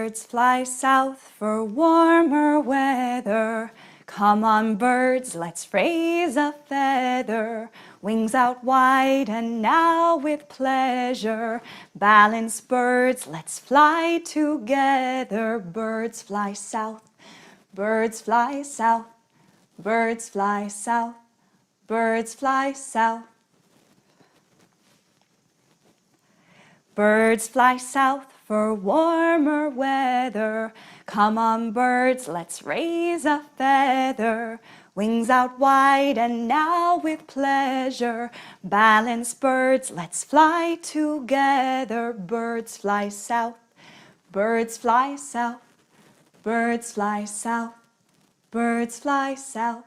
Birds fly south for warmer weather. Come on, birds, let's raise a feather. Wings out wide and now with pleasure. Balance, birds, let's fly together. Birds fly south, birds fly south, birds fly south, birds fly south. Birds fly south for warmer weather. Come on, birds, let's raise a feather. Wings out wide and now with pleasure. Balance, birds, let's fly together. Birds fly south, birds fly south, birds fly south, birds fly south.